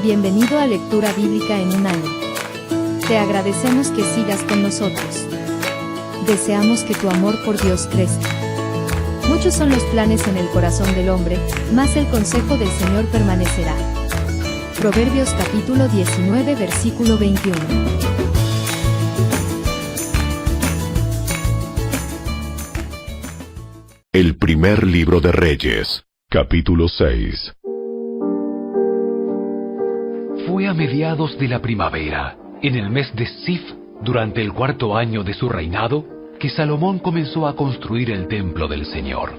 Bienvenido a Lectura Bíblica en un año. Te agradecemos que sigas con nosotros. Deseamos que tu amor por Dios crezca. Muchos son los planes en el corazón del hombre, mas el consejo del Señor permanecerá. Proverbios capítulo 19 versículo 21. El primer libro de Reyes, capítulo 6. Fue a mediados de la primavera, en el mes de Sif, durante el 4º año de su reinado, que Salomón comenzó a construir el templo del Señor.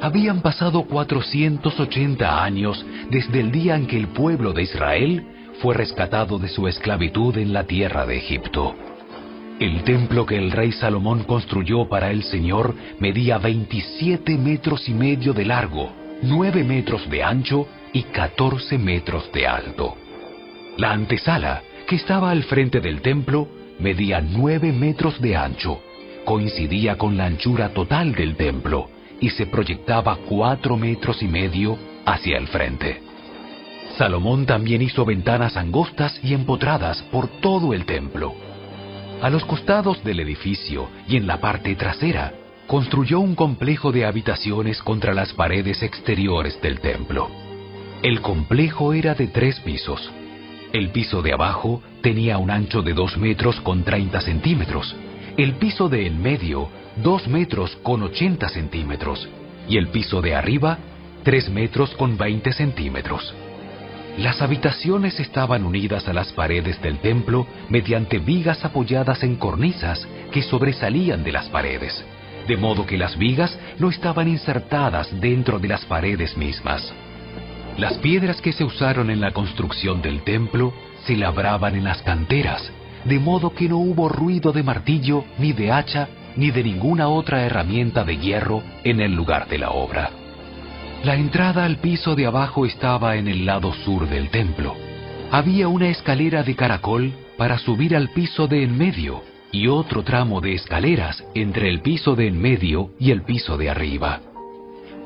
Habían pasado 480 años desde el día en que el pueblo de Israel fue rescatado de su esclavitud en la tierra de Egipto. El templo que el rey Salomón construyó para el Señor medía 27 metros y medio de largo, 9 metros de ancho y 14 metros de alto. La antesala, que estaba al frente del templo, medía 9 metros de ancho, coincidía con la anchura total del templo y se proyectaba 4 metros y medio hacia el frente. Salomón también hizo ventanas angostas y empotradas por todo el templo. A los costados del edificio y en la parte trasera, construyó un complejo de habitaciones contra las paredes exteriores del templo. El complejo era de 3 pisos. El piso de abajo tenía un ancho de 2 metros con 30 centímetros, el piso de en medio 2 metros con 80 centímetros y el piso de arriba 3 metros con 20 centímetros. Las habitaciones estaban unidas a las paredes del templo mediante vigas apoyadas en cornisas que sobresalían de las paredes, de modo que las vigas no estaban insertadas dentro de las paredes mismas. Las piedras que se usaron en la construcción del templo se labraban en las canteras, de modo que no hubo ruido de martillo, ni de hacha, ni de ninguna otra herramienta de hierro en el lugar de la obra. La entrada al piso de abajo estaba en el lado sur del templo. Había una escalera de caracol para subir al piso de en medio y otro tramo de escaleras entre el piso de en medio y el piso de arriba.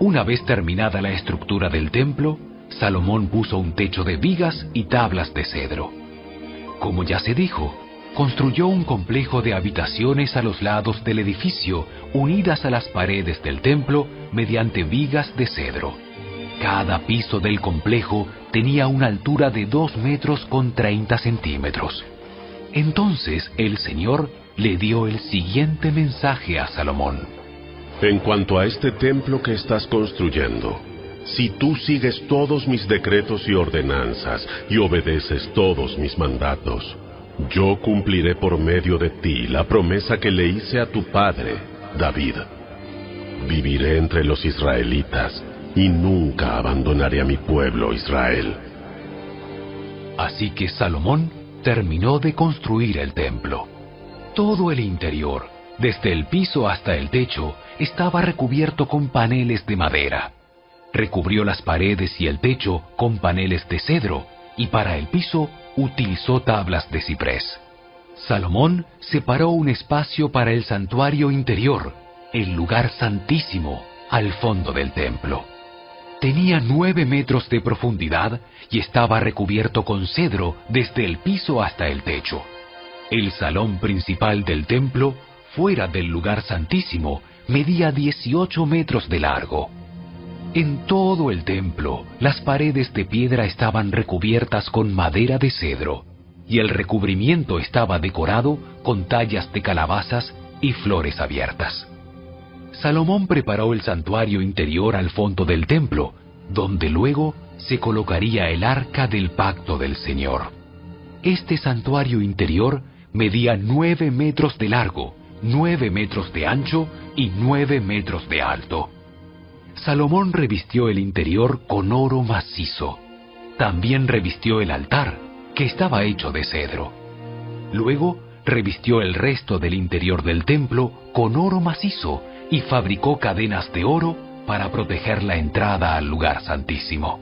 Una vez terminada la estructura del templo, Salomón puso un techo de vigas y tablas de cedro. Como ya se dijo, construyó un complejo de habitaciones a los lados del edificio, unidas a las paredes del templo mediante vigas de cedro. Cada piso del complejo tenía una altura de 2 metros con 30 centímetros. Entonces el Señor le dio el siguiente mensaje a Salomón. En cuanto a este templo que estás construyendo, si tú sigues todos mis decretos y ordenanzas y obedeces todos mis mandatos, yo cumpliré por medio de ti la promesa que le hice a tu padre, David. Viviré entre los israelitas y nunca abandonaré a mi pueblo Israel. Así que Salomón terminó de construir el templo. Todo el interior, desde el piso hasta el techo, estaba recubierto con paneles de madera. Recubrió las paredes y el techo con paneles de cedro, y para el piso utilizó tablas de ciprés. Salomón separó un espacio para el santuario interior, el lugar santísimo, al fondo del templo. Tenía 9 metros de profundidad y estaba recubierto con cedro desde el piso hasta el techo. El salón principal del templo, fuera del lugar santísimo, medía 18 metros de largo. En todo el templo, las paredes de piedra estaban recubiertas con madera de cedro, y el recubrimiento estaba decorado con tallas de calabazas y flores abiertas. Salomón preparó el santuario interior al fondo del templo, donde luego se colocaría el arca del pacto del Señor. Este santuario interior medía 9 metros de largo, 9 metros de ancho y 9 metros de alto. Salomón revistió el interior con oro macizo. También revistió el altar, que estaba hecho de cedro. Luego revistió el resto del interior del templo con oro macizo y fabricó cadenas de oro para proteger la entrada al lugar santísimo.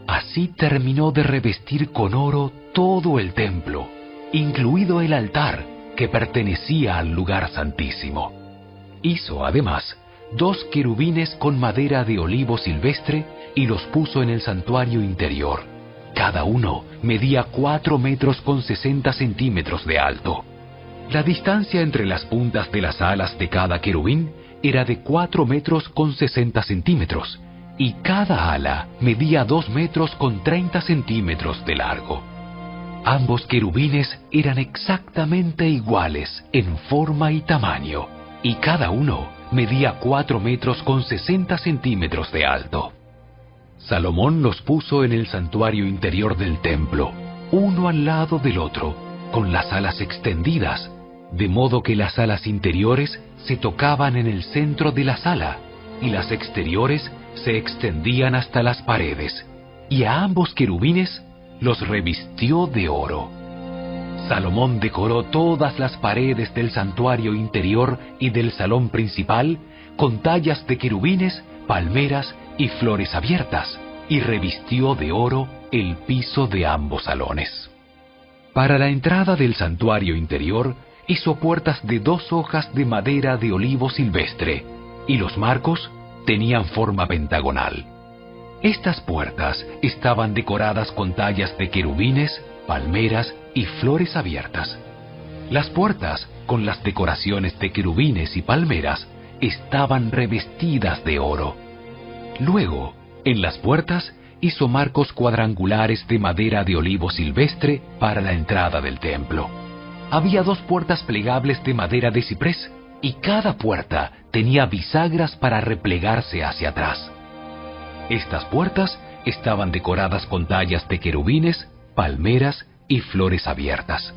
Así terminó de revestir con oro todo el templo, incluido el altar que pertenecía al lugar santísimo. Hizo además 2 querubines con madera de olivo silvestre y los puso en el santuario interior, cada uno medía 4 metros con 60 centímetros de alto. La distancia entre las puntas de las alas de cada querubín era de 4 metros con 60 centímetros, y cada ala medía 2 metros con 30 centímetros de largo. Ambos querubines eran exactamente iguales en forma y tamaño, y cada uno medía 4 metros con 60 centímetros de alto. Salomón los puso en el santuario interior del templo, uno al lado del otro, con las alas extendidas, de modo que las alas interiores se tocaban en el centro de la sala, y las exteriores se extendían hasta las paredes, y a ambos querubines los revistió de oro. Salomón decoró todas las paredes del santuario interior y del salón principal con tallas de querubines, palmeras y flores abiertas, y revistió de oro el piso de ambos salones. Para la entrada del santuario interior hizo puertas de 2 hojas de madera de olivo silvestre, y los marcos tenían forma pentagonal. Estas puertas estaban decoradas con tallas de querubines, palmeras y flores abiertas. Las puertas, con las decoraciones de querubines y palmeras, estaban revestidas de oro. Luego, en las puertas, hizo marcos cuadrangulares de madera de olivo silvestre para la entrada del templo. Había 2 puertas plegables de madera de ciprés, y cada puerta tenía bisagras para replegarse hacia atrás. Estas puertas estaban decoradas con tallas de querubines, palmeras y flores abiertas.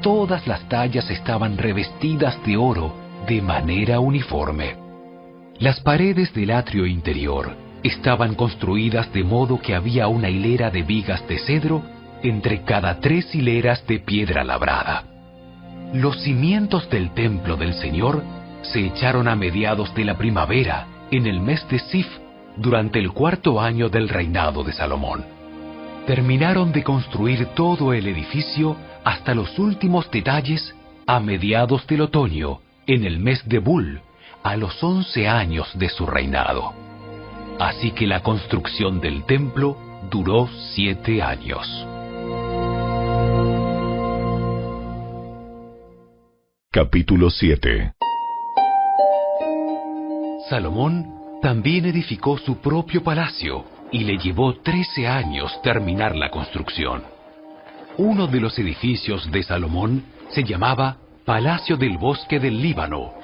Todas las tallas estaban revestidas de oro de manera uniforme. Las paredes del atrio interior estaban construidas de modo que había una hilera de vigas de cedro entre cada 3 hileras de piedra labrada. Los cimientos del templo del Señor se echaron a mediados de la primavera, en el mes de Sif, durante el 4º año del reinado de Salomón. Terminaron de construir todo el edificio hasta los últimos detalles a mediados del otoño, en el mes de Bul, a los 11 años de su reinado. Así que la construcción del templo duró 7 años. Capítulo 7. Salomón también edificó su propio palacio y le llevó 13 años terminar la construcción. Uno de los edificios de Salomón se llamaba Palacio del Bosque del Líbano.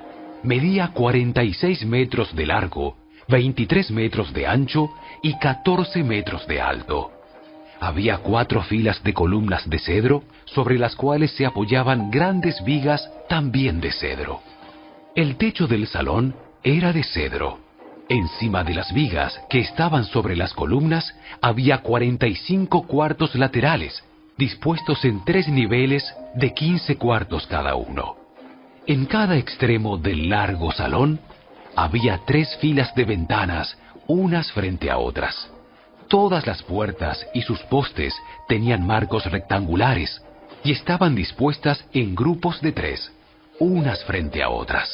Medía 46 metros de largo, 23 metros de ancho y 14 metros de alto. Había 4 filas de columnas de cedro, sobre las cuales se apoyaban grandes vigas también de cedro. El techo del salón era de cedro. Encima de las vigas que estaban sobre las columnas había 45 cuartos laterales, dispuestos en 3 niveles de 15 cuartos cada uno. En cada extremo del largo salón había 3 filas de ventanas, unas frente a otras. Todas las puertas y sus postes tenían marcos rectangulares y estaban dispuestas en grupos de 3, unas frente a otras.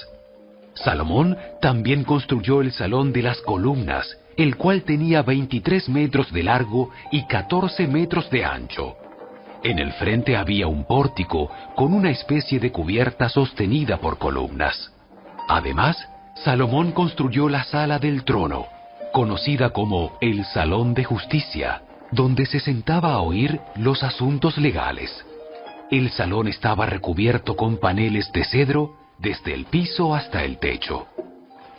Salomón también construyó el Salón de las Columnas, el cual tenía 23 metros de largo y 14 metros de ancho. En el frente había un pórtico con una especie de cubierta sostenida por columnas. Además, Salomón construyó la Sala del Trono, conocida como el Salón de Justicia, donde se sentaba a oír los asuntos legales. El salón estaba recubierto con paneles de cedro desde el piso hasta el techo.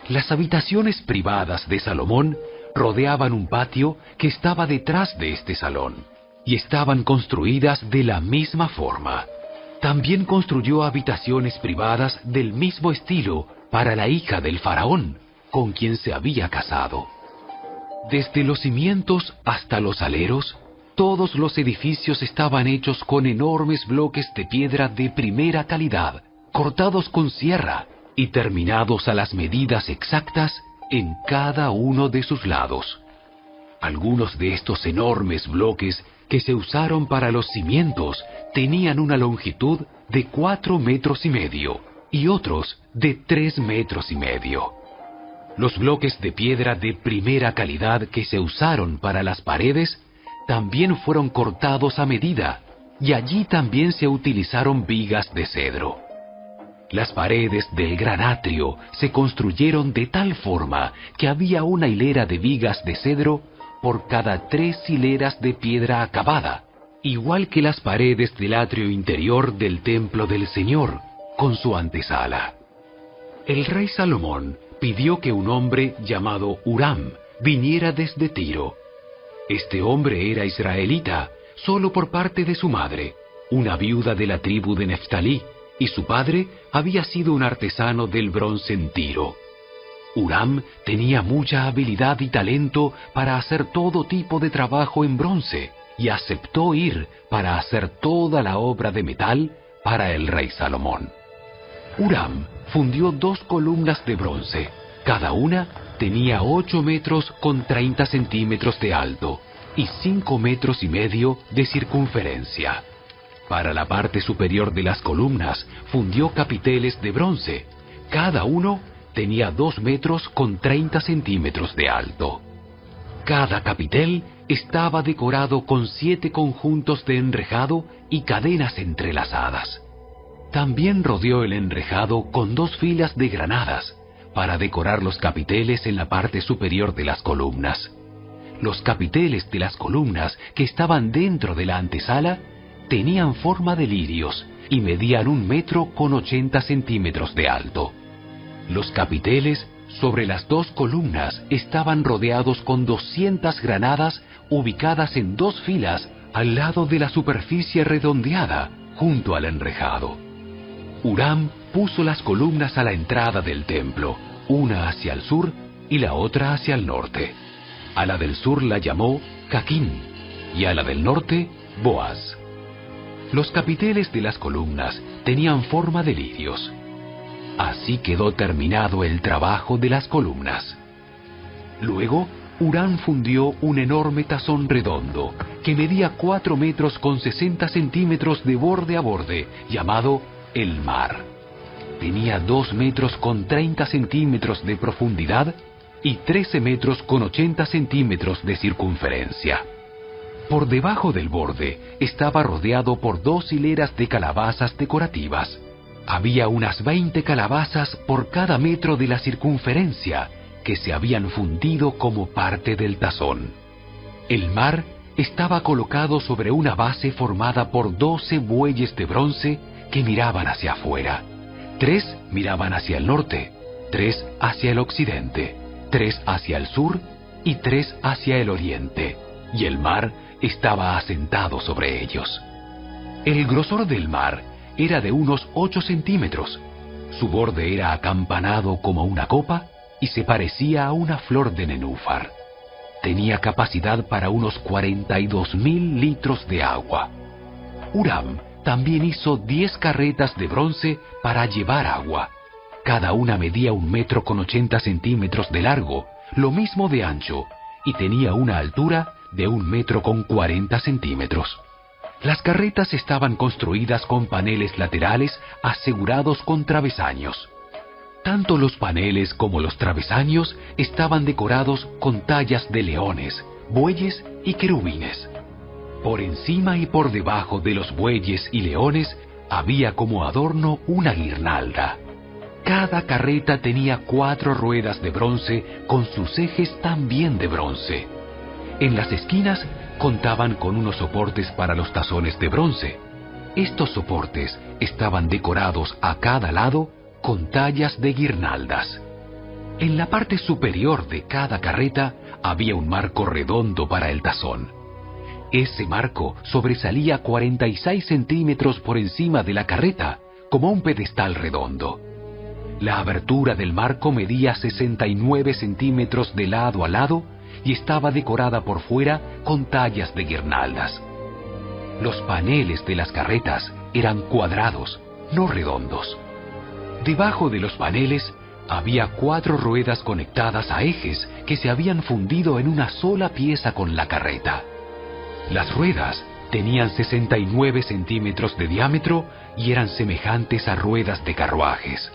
Las habitaciones privadas de Salomón rodeaban un patio que estaba detrás de este salón, y estaban construidas de la misma forma. También construyó habitaciones privadas del mismo estilo para la hija del faraón, con quien se había casado. Desde los cimientos hasta los aleros, todos los edificios estaban hechos con enormes bloques de piedra de primera calidad, cortados con sierra y terminados a las medidas exactas en cada uno de sus lados. Algunos de estos enormes bloques que se usaron para los cimientos tenían una longitud de 4,5 metros y otros de 3,5 metros. Los bloques de piedra de primera calidad que se usaron para las paredes también fueron cortados a medida, y allí también se utilizaron vigas de cedro. Las paredes del gran atrio se construyeron de tal forma que había una hilera de vigas de cedro por cada 3 hileras de piedra acabada, igual que las paredes del atrio interior del templo del Señor, con su antesala. El rey Salomón pidió que un hombre llamado Huram viniera desde Tiro. Este hombre era israelita, solo por parte de su madre, una viuda de la tribu de Neftalí, y su padre había sido un artesano del bronce en Tiro. Huram tenía mucha habilidad y talento para hacer todo tipo de trabajo en bronce, y aceptó ir para hacer toda la obra de metal para el rey Salomón. Huram fundió 2 columnas de bronce. Cada una tenía 8 metros con 30 centímetros de alto y 5 metros y medio de circunferencia. Para la parte superior de las columnas fundió capiteles de bronce. Cada uno tenía 2 metros con 30 centímetros de alto. Cada capitel estaba decorado con 7 conjuntos de enrejado y cadenas entrelazadas. También rodeó el enrejado con 2 filas de granadas para decorar los capiteles en la parte superior de las columnas. Los capiteles de las columnas que estaban dentro de la antesala tenían forma de lirios y medían 1 metro con 80 centímetros de alto. Los capiteles sobre las 2 columnas estaban rodeados con 200 granadas ubicadas en 2 filas al lado de la superficie redondeada junto al enrejado. Huram puso las columnas a la entrada del templo, una hacia el sur y la otra hacia el norte. A la del sur la llamó Caquín y a la del norte Boaz. Los capiteles de las columnas tenían forma de lirios. Así quedó terminado el trabajo de las columnas. Luego, Huram fundió un enorme tazón redondo que medía 4 metros con 60 centímetros de borde a borde, llamado el mar. Tenía 2 metros con 30 centímetros de profundidad y 13 metros con 80 centímetros de circunferencia. Por debajo del borde estaba rodeado por 2 hileras de calabazas decorativas. Había unas 20 calabazas por cada metro de la circunferencia que se habían fundido como parte del tazón. El mar estaba colocado sobre una base formada por 12 bueyes de bronce que miraban hacia afuera. 3 miraban hacia el norte, 3 hacia el occidente, 3 hacia el sur y 3 hacia el oriente, y el mar estaba asentado sobre ellos. El grosor del mar era de unos 8 centímetros. Su borde era acampanado como una copa y se parecía a una flor de nenúfar. Tenía capacidad para unos 42.000 litros de agua. Huram también hizo 10 carretas de bronce para llevar agua. Cada una medía 1 metro con 80 centímetros de largo, lo mismo de ancho, y tenía una altura de 1 metro con 40 centímetros. Las carretas estaban construidas con paneles laterales asegurados con travesaños. Tanto los paneles como los travesaños estaban decorados con tallas de leones, bueyes y querubines. Por encima y por debajo de los bueyes y leones había como adorno una guirnalda. Cada carreta tenía 4 ruedas de bronce con sus ejes también de bronce. En las esquinas contaban con unos soportes para los tazones de bronce. Estos soportes estaban decorados a cada lado con tallas de guirnaldas. En la parte superior de cada carreta había un marco redondo para el tazón. Ese marco sobresalía 46 centímetros por encima de la carreta, como un pedestal redondo. La abertura del marco medía 69 centímetros de lado a lado y estaba decorada por fuera con tallas de guirnaldas. Los paneles de las carretas eran cuadrados, no redondos. Debajo de los paneles había 4 ruedas conectadas a ejes que se habían fundido en una sola pieza con la carreta. Las ruedas tenían 69 centímetros de diámetro y eran semejantes a ruedas de carruajes.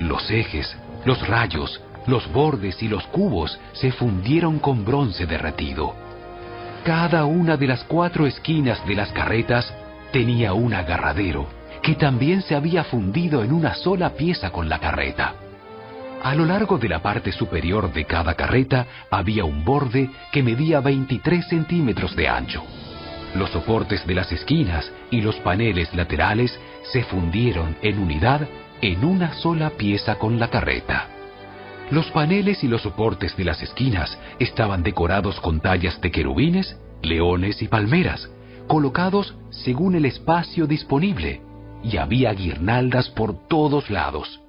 Los ejes, los rayos, los bordes y los cubos se fundieron con bronce derretido. Cada una de las 4 esquinas de las carretas tenía un agarradero, que también se había fundido en una sola pieza con la carreta. A lo largo de la parte superior de cada carreta había un borde que medía 23 centímetros de ancho. Los soportes de las esquinas y los paneles laterales se fundieron en unidad en una sola pieza con la carreta. Los paneles y los soportes de las esquinas estaban decorados con tallas de querubines, leones y palmeras, colocados según el espacio disponible, y había guirnaldas por todos lados.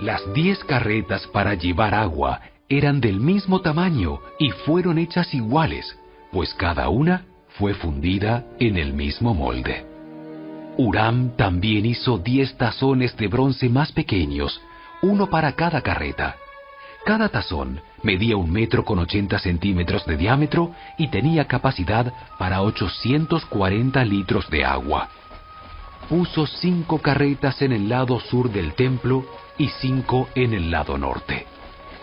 Las 10 carretas para llevar agua eran del mismo tamaño y fueron hechas iguales, pues cada una fue fundida en el mismo molde. Huram también hizo 10 tazones de bronce más pequeños, uno para cada carreta. Cada tazón medía 1,80 m de diámetro y tenía capacidad para 840 litros de agua. Puso 5 carretas en el lado sur del templo y 5 en el lado norte.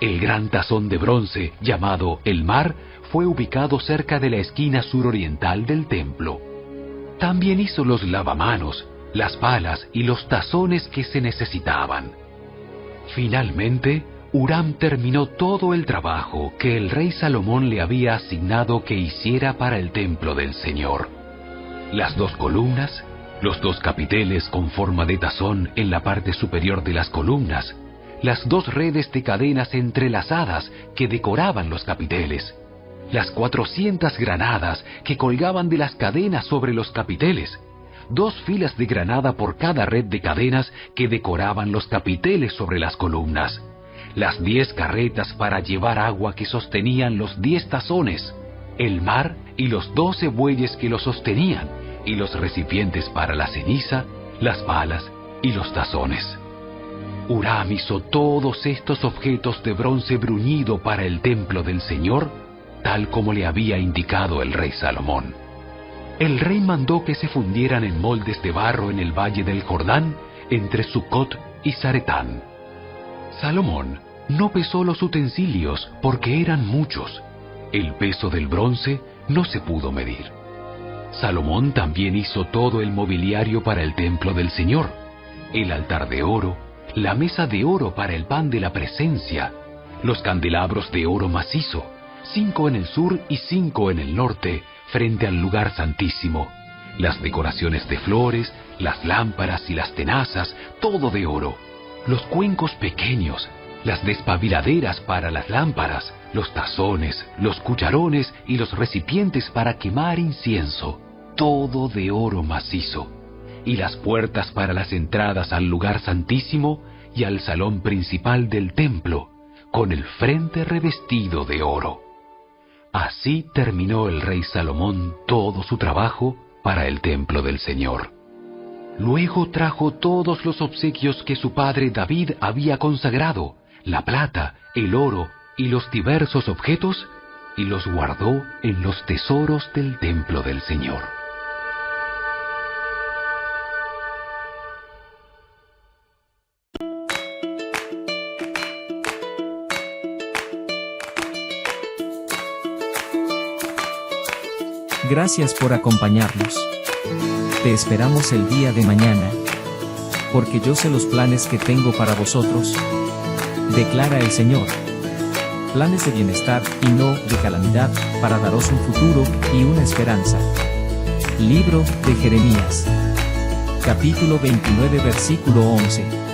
El gran tazón de bronce, llamado el Mar, fue ubicado cerca de la esquina suroriental del templo. También hizo los lavamanos, las palas y los tazones que se necesitaban. Finalmente, Huram terminó todo el trabajo que el rey Salomón le había asignado que hiciera para el templo del Señor. Las 2 columnas, los 2 capiteles con forma de tazón en la parte superior de las columnas, las 2 redes de cadenas entrelazadas que decoraban los capiteles, las 400 granadas que colgaban de las cadenas sobre los capiteles, 2 filas de granada por cada red de cadenas que decoraban los capiteles sobre las columnas, las 10 carretas para llevar agua que sostenían los 10 tazones, el Mar y los 12 bueyes que lo sostenían, y los recipientes para la ceniza, las palas y los tazones. Huram hizo todos estos objetos de bronce bruñido para el templo del Señor, tal como le había indicado el rey Salomón. El rey mandó que se fundieran en moldes de barro en el valle del Jordán, entre Sucot y Zaretán. Salomón no pesó los utensilios porque eran muchos. El peso del bronce no se pudo medir. Salomón también hizo todo el mobiliario para el templo del Señor, el altar de oro, la mesa de oro para el pan de la presencia, los candelabros de oro macizo, 5 en el sur y 5 en el norte, frente al lugar santísimo, las decoraciones de flores, las lámparas y las tenazas, todo de oro, los cuencos pequeños, las despabiladeras para las lámparas, los tazones, los cucharones y los recipientes para quemar incienso, todo de oro macizo, y las puertas para las entradas al lugar santísimo y al salón principal del templo, con el frente revestido de oro. Así terminó el rey Salomón todo su trabajo para el templo del Señor. Luego trajo todos los obsequios que su padre David había consagrado, la plata, el oro y los diversos objetos, y los guardó en los tesoros del templo del Señor. Gracias por acompañarnos. Te esperamos el día de mañana. Porque yo sé los planes que tengo para vosotros, declara el Señor. Planes de bienestar y no de calamidad, para daros un futuro y una esperanza. Libro de Jeremías. Capítulo 29, versículo 11.